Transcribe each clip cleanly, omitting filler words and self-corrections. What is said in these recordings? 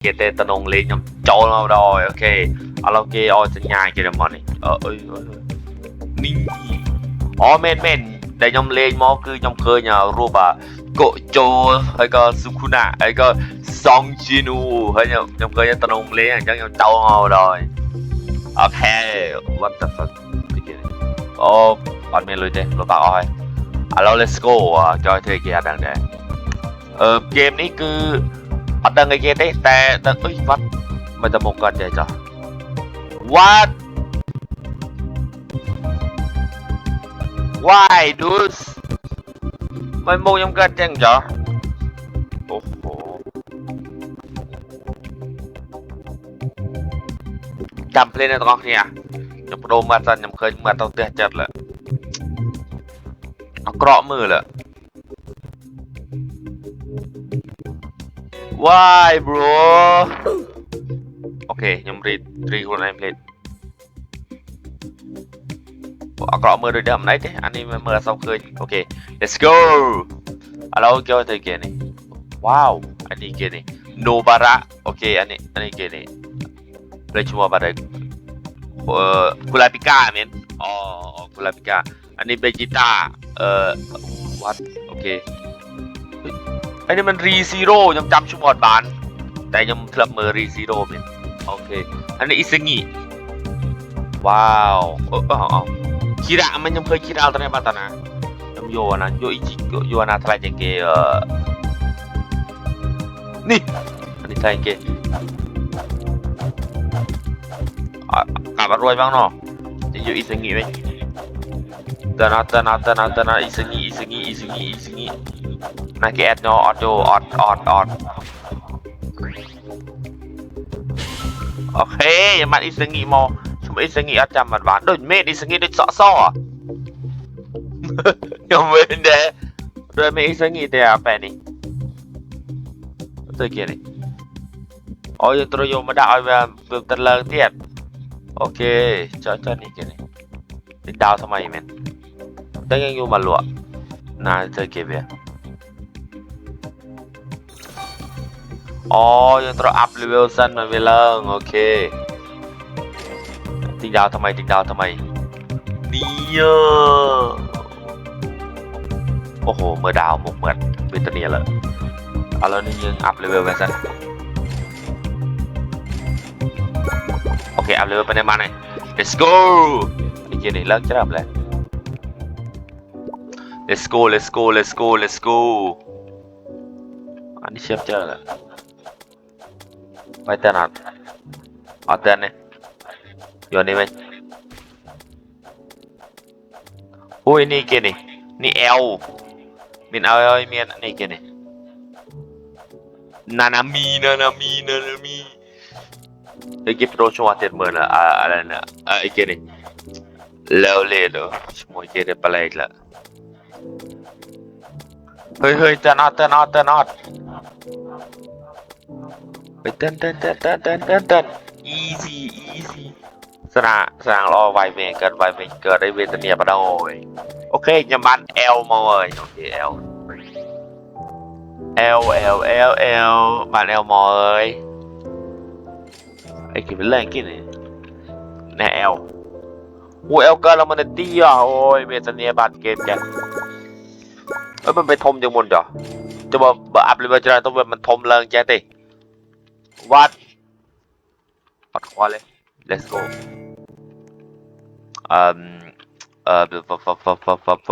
เกตตนงเลี้ยงโจมาดอยโอเคเอาเราเกอสัญญาเกมมันนี่นี่อ๋อเมนแต่ยำเลี้ยงมอคือยำเคยเนี่ยรูปอะโกโจให้ก็สุขุนะให้ก็ซองจินูให้ยำเคยตนงเลี้ยงจังยำโจมาดอยโอเค what the fuck โอ้ปัดเมนเลยเจ้รถปากอ้อยเรา let's go จอยเธอเกียร์ดังเด้เกมนี้คือปัดดังไอเกมได้แต่ดังวัดมันจะมงกันใจจ้ะ what why dude มันมงยังกันจังจ้ะโอ้โหจำเพลงในตอนนี้ยังโปรมาสันยังเคยมาต้องเตือนจัดเลยเอาเกราะมือเลย why bro โอเคยังรีคนไหนเพลงเอาเกราะมือด้วยเดิมไหนดิอันนี้มันเมื่อสองคืนโอเค let's go เราเกี่ยวกับเกมนี้ว้าวอันนี้เกมนี้โนบาระโอเคอันนี้เกมนี้เลยชัวร์บาระกุลาปิก้าเมนอ๋อกุลาปิก้าอันนี้เบจิต้าวัดโอเคอันนี้มันรีซีโร่ยังจำชั่วโมงบานแต่ยังเคลือบมือรีซีโร่เมนโอเคอันนี้อิซึงิว้าวคิระมันยังเคยคิระอะไรบ้างตอนนั้นโยนะโยอิจิโยนาทลายเจงเกนี่อันนี้ทลายเจงเกกลับมารวยบ้างเนาะจะอยู่อิซึงิไหมเตือนอิซึงินาเกตเนาะออดโอเคอย่ามาอิซึงิมอชมอิซึงิอาจารย์มันหวานโดยเมดอิซึงิโดยซ้อยังไม่ได้โดยเมดอิซึงิแต่apa niตัวเกียร์นี่อ๋อยังตัวโยมมาได้เอาแบบตะเลิงเทียบโอเคจอนี่เกียร์นี่ติดดาวทำไมแมนแต่ยังอยู่มาลวกน่าจะเก็บเบียอ๋อยังตัวอัพเลเวลสั้นมาเวลาโอเคติดดาวทำไมนี่โอ้โหเมื่อดาวมุกเหมือนเวตเนียเลยเอาแล้วนี่ยังอัพเลเวลไปซะโอเคอัพเลเวลไปในมาหน่อย let's go นี่เกมนี้เลิกจะรับเลย let's go อันนี้เชฟเจอแล้วไปเตือนเอาเตือนเนี่ยโยนนี่ไหมโอ้ยนี่เกมนี่เอลมินเอาเมียนนี่เกมนี่นานามีไอ้เก็บโปรชัวร์เต็มเหมือนอะไรนะไอ้เกมนี่เลวเลยเหรอช่วยเกมไปเลยละเฮ้ยเตือนไปเต้น easy สนางรอไวเมเกิดได้เวทเนียมาได้โอเคยำบัน L มาเลยโอเค L บ้าน L มาเลยไอ้กินเป็นแรงกินนี่แน่ L โอ้ L เกินแล้วมันตีอ่ะโอ้ยเวทเนียบันเกมแกมันไปทมจังมุนจ้ะจะบอกอัพเลยว่าจะต้องมันทมแรงแกติวัดปัดขวาเลย let's go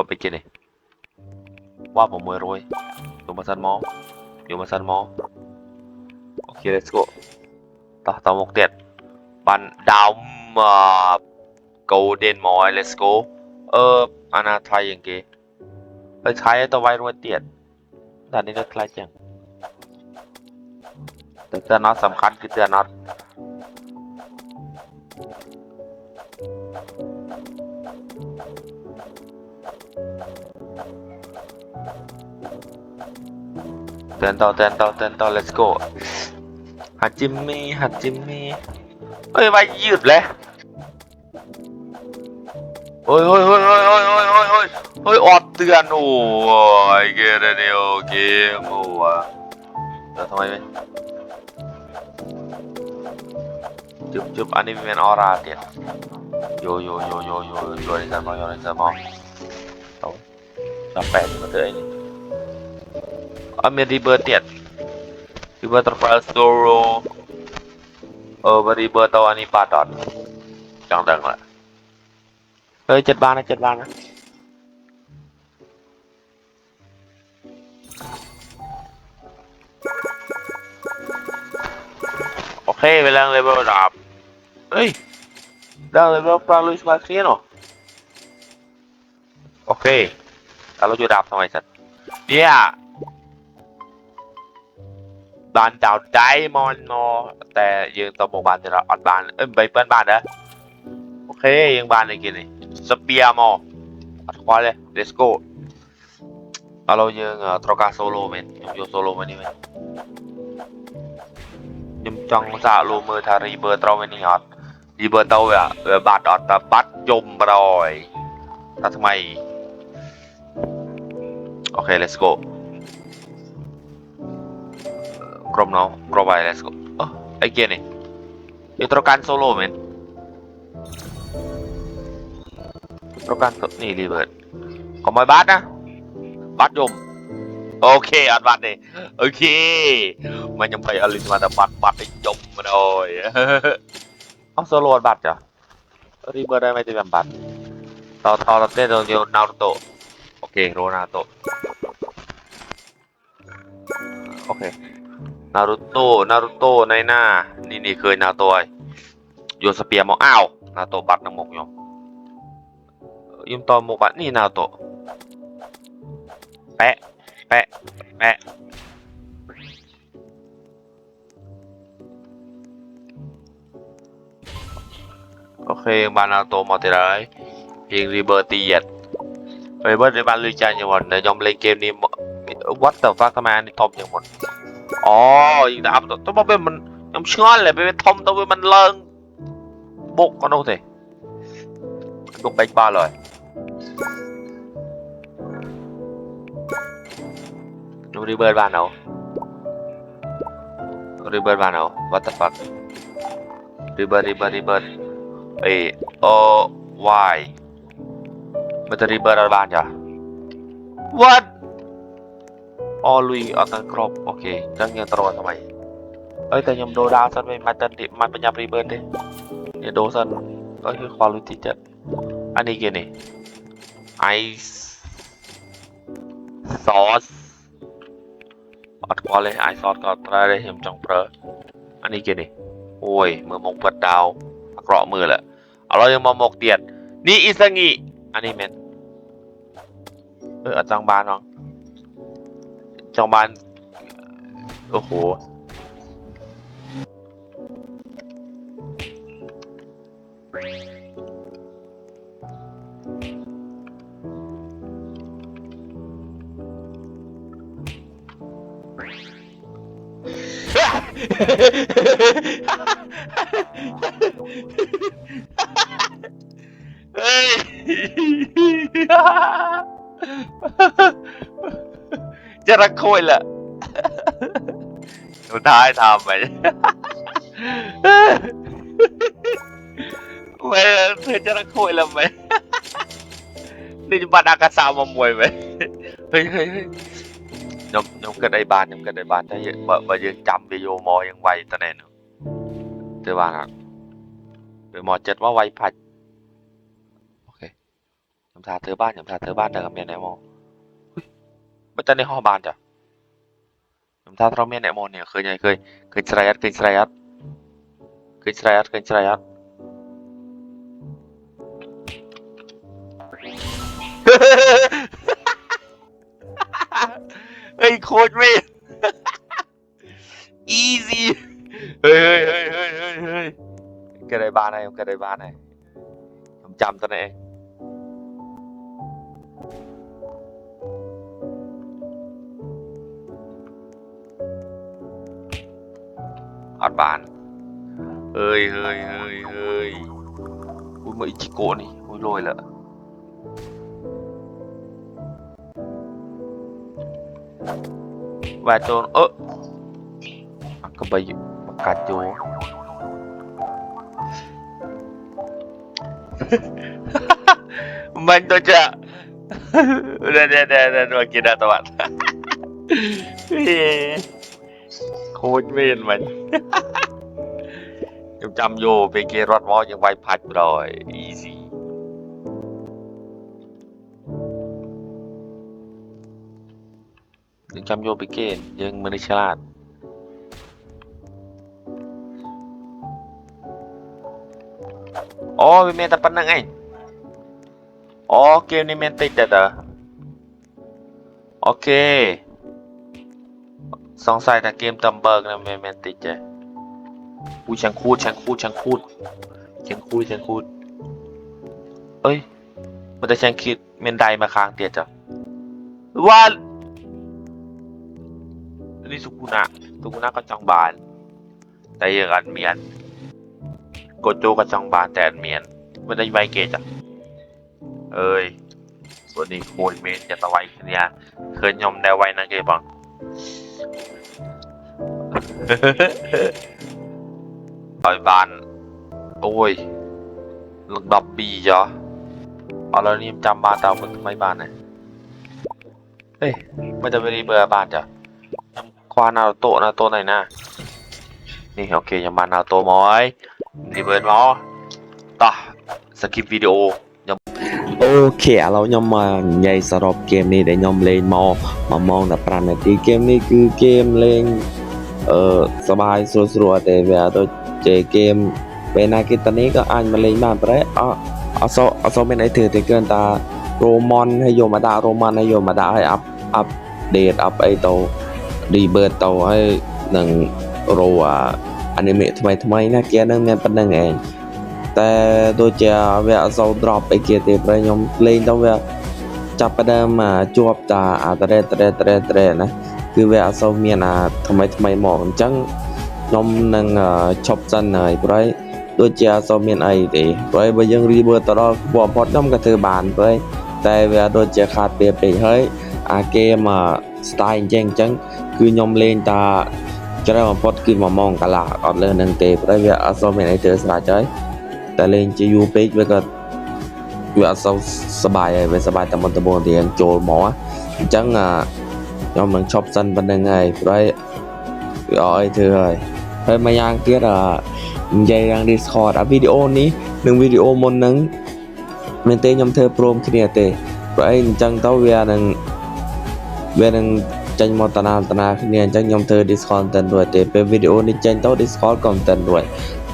ไปกินนี่ว่าผมมวยรวยอยู่มาซันมอโอเค let's go ต่อหมกเด็ดบันดาวgolden mall let's go อาณาไทยยังเกไปใช้ตัวไวรวยเตียดด้านนี้ก็คล้ายจังแต่เตือนน็อตสำคัญคือเตือนน็อตเตือนต่อ let's go หัดจิมมี่เฮ้ยมายืดเลยเฮ้ยอดเตือนโอ้ยเกเรเนโอเกมโอ้ยแต่ทำไมไม่ จุบอันนี้เป็นออร่าเดียโยในสมองเอาจับแปดมาเถอะไอ้นี่มีรีเบิร์ตเดียรีเบิร์ตทรัลสโตโรรีเบิร์ตตัวอันนี้ปาดอดจังดังละเฮ้ย7 บาทนะโอเคไปแล้วเลเวลดับเฮ้ยได้เลเวลปลาลุยสมาร์ทเคียนเหรอโอเคเราจะดับทำไมสัตว์เนี่ยบ้านดาวไดมอนด์แต่ยังต้องบอกบ้านจะเราอัดบ้านไปเปิ้ลบ้านนะโอเคยังบ้านอะไรกินนี่สเปียร์มออัดควายเลย let's go เรายังทรกาโซโลเมนยังโยโซโลมันนี่ไหมยังจังสะโลเมอร์ทารีเบอร์ตรอเวนี่ฮอตรีเบอร์เตาบาดอดบัดยมบรอยทำไมโอเค let's go กรมเนาะกรมไป let's go ไอเกียร์นี่อยู่ตรการโซโลเมนตรการนี่รีเบิร์ดขโมยบัตนะบัตยมโอเคอัดบัตเลยโอเคมันยังไปอลิสมาแต่บัตไอ้ยมมาเลยเอาโซโลบัตจ้ะรีเบิร์ดได้ไหมจะเป็นบัตต่อเต้นโยนารูโตะโอเคโรนาโตะโอเคนารูโตะในหน้านี่เคยนาโตะโยสเปียมอ้าวนาโตะบัตนังมกยมยิมตอมกบัตนี่นาโตะแปะโอเคบ้านนาโตะมาที่ไรเพียงรีเบิร์ตีเย็ดไปเบิร์ดในบ้านลุยจานอย่างหมดในยอมเล่นเกมนี้วัดแต่ฟักทำไมอันนี้ทอมอย่างหมดอ๋ออีกแต่อัพต้องมาเป็นมันยังเชื่อเลยไปเป็นทอมต้องเป็นมันเลิงบุกกันโน้สิบุกไปบ้านเลยรีเบิร์ดบ้านเอาwhat the fuck รีเบิร์ดเอ้โอ why มันจะรีเบิร์ดอะไรบ้านจ้ะ what อ๋อลุยเอาตั้งครบโอเคจังยังตลอดทำไมแต่ยังโดดาวซันไม่มาจันดิมันเป็นยามรีเบิร์ดดิเนี่ยโดซันก็คือความรู้ที่จะอันนี้กี่นี่ไอซอสอัดควาเลยไอซอสก็ตราได้เห็นจังเปรออันนี้กี่นี่โอ้ยมือมงปัดดาวเกราะมือแหละเอาเรายังมามกเตียดนี่อิซังิอันนี้เมนจังบานน้องจังบานโอ้โหเฮ้ยจะรักโคยแหละสุดท้ายทำไปไม่เธอจะรักโคยแล้วไหมนี่จะบัดอากาศมามวยไหมเฮ้ยยมกันได้บานถ้าเยอะว่ายังจำไปโยมอยังไวตอนนี้เนาะเธอว่าไปมอเจ็ดว่าไวผัดโอเคยมทาเธอบ้านแต่กับเมียไหนมอไม่ตอนในห้องบ้านจ้ะยมทาเราเมียไหนมอเนี่ยเคยสลายยัดเฮ้ยโคตรไม่ easy เฮ้ยเกิดอะไรบ้านไหนผมจำตัวเองอัดบ้านเฮ้ยอุ้ยมาอิจิโกะนี่อุ้ยโรยละแวดโจนก็ไปประกาศโจ mình tôi chưa đây rồi kia đã các bạn khôi miền mình chăm vô về kia rót mó những vai phạch rồi easy chăm vô về kia nhưng mình đi chơi lạt oh vì mình tập bắn năng anh oh game này mình tích được à ok song sai là game tầm bờ này mình tích rồi ui chẳng khuôn ơiมันจะฉันคิดเมนไดมาค้างเตียจ้ะว่านี่สุกุนะก็จังบานแต่ยังอันเมียนโกโจก็จังบานแต่อันเมียนไม่ได้ไวเกตจ้ะเอ้ยส่วนนี้โคยเมนจะตะไวเนี่ยเคยยอมได้ไวนะเกบัง ต่อยบานโอ้ยลึกดับบีจ้ะเอาแล้วนี่จำบานเตามันไม่บานนะเฮ้ยมันจะไปรีเบอร์บานจ้ะควานเอาโต๊ะนะโต๊ะไหนนะนี่โอเคยังบานเอาโต๊ะมอยรีเบอร์มอต่อสกิปวิดีโอโอเคเรายอมมาใหญ่สำหรับเกมนี้ได้ยอมเล่นมามองแต่ปราณนาทีเกมนี้คือเกมเล่นสบายสรัวๆแต่เวลาตัวเจอเกมเวลาเกมตอนนี้ก็อ่านมาเล่นบ้างไปแล้วเอาโซเป็นไอถือแต่เกินตาโรมอนให้โยมาดาโรมันให้โยมาดาให้อัปเดตอัปไอโตรีเบิร์ตโตให้หนึ่งโรอนิเมะทำไมนะเกียร์นึงเนี่ยเป็นยังไงแต่โดยจะเวลาเราดรอปไปเกียร์เตะไปยอมเล่นต้องเวลาจับประเดิมมาจวบตาตะเรนะคือเวลาเราเมียนะทำไมหมอกจังยอมนั่งชอบจันเลยไปโดยจะเราเมียนไอเตะไปไปยังรีเบิร์ตตลอดบอพอดย่อมกระเทือบานไปแต่เวลาโดยจะขาดเปรียบไปเฮ้ยเกมสไตล์จังคือยอมเล่นตาจะได้มาพอดคือมามองกันละก่อนเลยนั่งเตะไปเวลาเราเมียนไอเตะสลายใจแต่เล่นจะยูเป๊กไว้ก็เวลาเราสบายไปสบายตะมนตะบนที่ยังโจลหมอจังยอมมันชอบจันเป็นยังไงไปเอาไอ้เธอเลยไปมายังเกียร์ใหญ่ยัง Discord วิดีโอนี้หนึ่งวิดีโอมนนึงมันเตยยำเธอโปรมขึ้นเนี่ยเตะไปจังเต้าเวียนึงจังมอตนาขึ้นเนี่ยจังยำเธอ Discord เต็มด้วยเตะเป็นวิดีโอนี้จังเต้า Discord ก่อนเต็มด้วย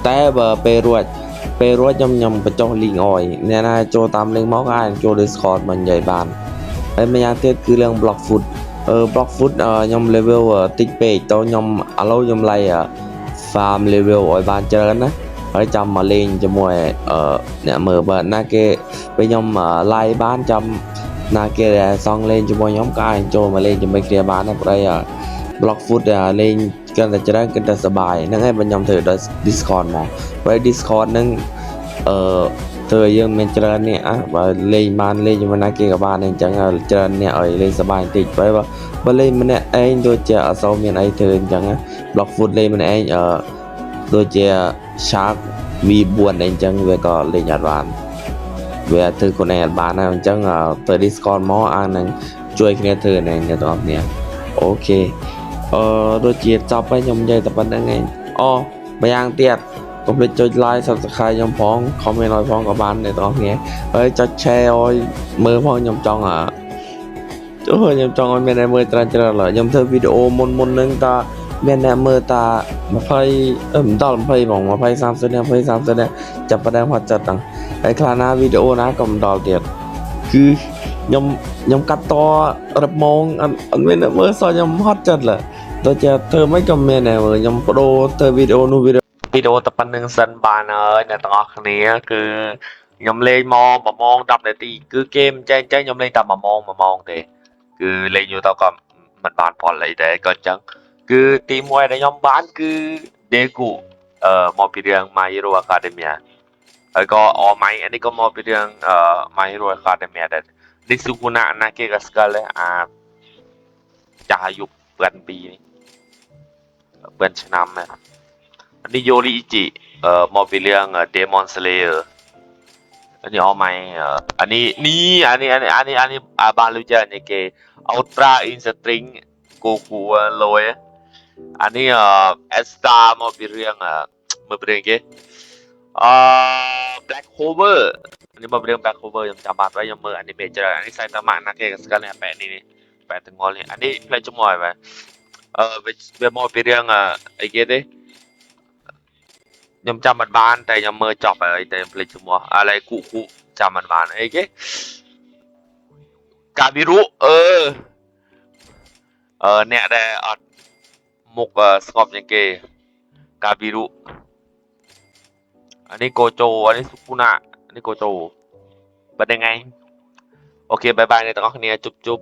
แต่ไปรวดยำไปจ่อลิงออยเนี่ยนะโจตามลิงมอกอ่านโจ Discord มันใหญ่บานไปมายังเตยคือเรื่องบล็อกฟุตบล็อกฟุตยำเลเวลติ๊กเปจเต้ายำอะไรยำไรฟาร์มเลเวลออยบานเจอกันนะไปจำมาเล่นจะมวยเนี่ยเมื่อเปิดนาเกไปยำไล่บ้านจำนาเกซองเล่นจะมวยย้อมกายโจมาเล่นจะไม่เคลียร์บ้านนะไปบล็อกฟุตเล่นกันแต่จะได้กันแต่สบายนั่งให้บรรยำเธอได้ดิสคอร์ดมาไปดิสคอร์ดนั่งเธอยังเป็นเจริญเนี่ยว่าเล่นบ้านเล่นจะมานาเกกับบ้านเนี่ยจังเจริญเนี่ยเล่นสบายติดไปว่าเล่นมันเนี่ยเองโดยจะเอาโซเมียนไอเธอจังบล็อกฟุตเล่นมันเองโดยจะชาร์กวีบวนเองจังเวก็เล่นยัดบานเวเธอคนในยัดบานนะจังเปิดดิสคอร์ดมออ่านนึงช่วยคะแนนเธอในตอนนี้โอเคโดยจะจับไปยมใหญ่แต่ปันได้ไงไปยังเตียดก็ไปจดไลน์สับสไครยมพ้องคอมเมนต์น้อยพ้องกับบ้านในตอนนี้จะแชร์มือพ้องยมจองยมจองไม่ได้มือตรันเจริญเลยยมเธอวิดีโอมนนึงตาเมียนเมื่อตามาไพ่ตอนไพ่บอกมาไพ่30เนี่ยจับประเด็นหัวจัดตังไอ้คลานาวิดีโอนะกับดอลเดียดคือยมกัดต่อรับมองอันเมียนเมื่อซอยยมฮอตจัดเลยตัวจะเธอไม่กับเมียนเมื่อยมโปรเธอวิดีโอนูวิดีโอตะปันหนึ่งสันบานในตอนนี้คือยมเล่นมองดับในตีคือเกมใจยมเล่นดับมองเตะคือเล่นอยู่ต่อกับมันบานพอเลยแต่ก็จังคือทีมมวยในยอมบ้านคือเดกูมอปีเรืองมาฮิโร่อะคาเดเมียแล้วก็ไม่อันนี้ก็มอปีเรืองมาฮิโร่อะคาเดเมียแต่ดิสุกุนะนาเกกัสกาเลยจะอายุเปื่อนปีนี้เปื่อนชนะนะอันนี้โยริอิจิมอปีเรืองเดมอนสเลเยอร์ อันนี้เอาไหมอันนี้นี่อันนี้บางรู้จักเนี่ยเกอัลตร้าอินสตริงโกคูโลยอันนี้เอสตามาเป็นเรื่องมาเป็นเรื่องเกแบล็คโคเวอร์อันนี้มาเป็นเรื่องแบล็คโคเวอร์ยังจำบัตรไว้ยังมืออันนี้เมเจอร์อันนี้ไซตามะนะเกกับสกัลเนี่ยแปะนี่แปะถึงงอเลยอันนี้เพลย์จมอยไปเป็นมาเป็นเรื่องไอ้เกดยำจำบัดบานแต่ยำมือจอบอะไรแต่ยำเพลย์จมัวอะไรกูจำบัดบานไอ้เกกาบิรุเนี่ยได้มุกสกอบยังเกกาบิรุอันนี้โกโจอันนี้สุกุนะอันนี้โกโจเป็นยังไงโอเคบายบายในตอนนี้จุ๊บ